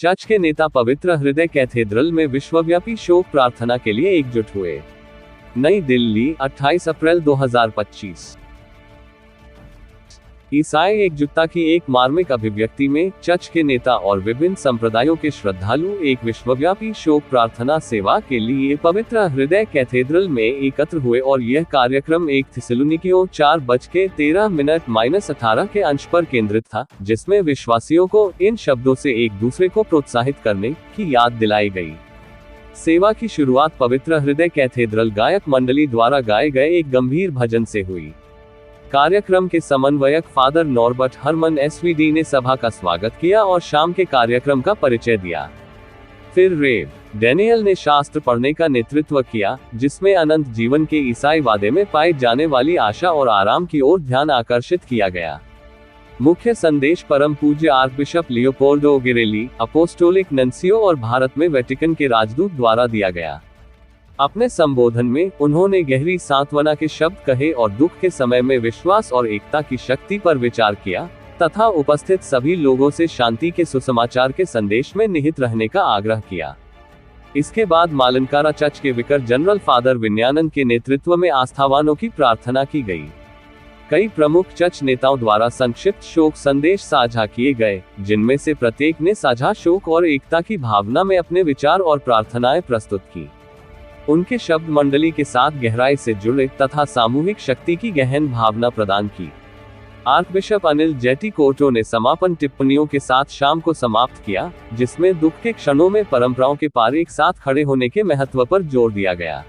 Church के नेता पवित्र हृदय कैथेड्रल में विश्वव्यापी शोक प्रार्थना के लिए एकजुट हुए। नई दिल्ली, 28 अप्रैल 2025। ईसाई एकजुटता की एक मार्मिक अभिव्यक्ति में चर्च के नेता और विभिन्न संप्रदायों के श्रद्धालु एक विश्वव्यापी शोक प्रार्थना सेवा के लिए पवित्र हृदय कैथेड्रल में एकत्र हुए और यह कार्यक्रम 1 थिस्सलुनीकियों 4:13 के अंश पर केंद्रित था, जिसमें विश्वासियों को इन शब्दों से एक दूसरे को प्रोत्साहित करने की याद दिलाई गई। सेवा की शुरुआत पवित्र हृदय कैथेड्रल गायक मंडली द्वारा गाए गए एक गंभीर भजन से हुई। कार्यक्रम के समन्वयक फादर नॉर्बर्ट हरमन एसवीडी ने सभा का स्वागत किया और शाम के कार्यक्रम का परिचय दिया। फिर रेव डैनियल ने शास्त्र पढ़ने का नेतृत्व किया, जिसमें अनंत जीवन के ईसाई वादे में पाई जाने वाली आशा और आराम की ओर ध्यान आकर्षित किया गया। मुख्य संदेश परम पूज्य आर्कबिशप लियोपोल्डो गिरेली, अपोस्टोलिक नंसियो और भारत में वेटिकन के राजदूत द्वारा दिया गया। अपने संबोधन में उन्होंने गहरी सांत्वना के शब्द कहे और दुख के समय में विश्वास और एकता की शक्ति पर विचार किया, तथा उपस्थित सभी लोगों से शांति के सुसमाचार के संदेश में निहित रहने का आग्रह किया। इसके बाद मालनकारा चर्च के विकार जनरल फादर विनयानंद के नेतृत्व में आस्थावानों की प्रार्थना की गई। कई प्रमुख चर्च नेताओं द्वारा संक्षिप्त शोक संदेश साझा किए गए, जिनमें से प्रत्येक ने साझा शोक और एकता की भावना में अपने विचार और प्रार्थनाएं प्रस्तुत की। उनके शब्द मंडली के साथ गहराई से जुड़े तथा सामूहिक शक्ति की गहन भावना प्रदान की। आर्कबिशप अनिल जेटी कोर्टो ने समापन टिप्पणियों के साथ शाम को समाप्त किया, जिसमें दुख के क्षणों में परंपराओं के पार एक साथ खड़े होने के महत्व पर जोर दिया गया।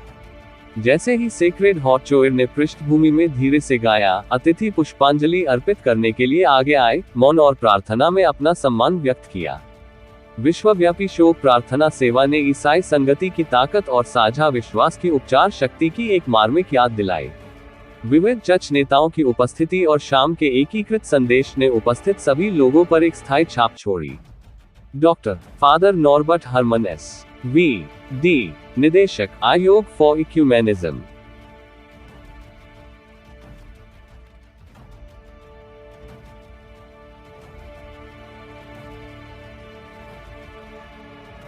जैसे ही सेक्रेड हॉट चोयर ने पृष्ठभूमि में धीरे से गाया, अतिथि पुष्पांजलि अर्पित करने के लिए आगे आए, मौन और प्रार्थना में अपना सम्मान व्यक्त किया। विश्वव्यापी शोक प्रार्थना सेवा ने ईसाई संगति की ताकत और साझा विश्वास की उपचार शक्ति की एक मार्मिक याद दिलाई। विविध चर्च नेताओं की उपस्थिति और शाम के एकीकृत संदेश ने उपस्थित सभी लोगों पर एक स्थायी छाप छोड़ी। Doctor father Norbert Herman S V D, निदेशक, आयोग फॉर इक्यूमेनिज्म।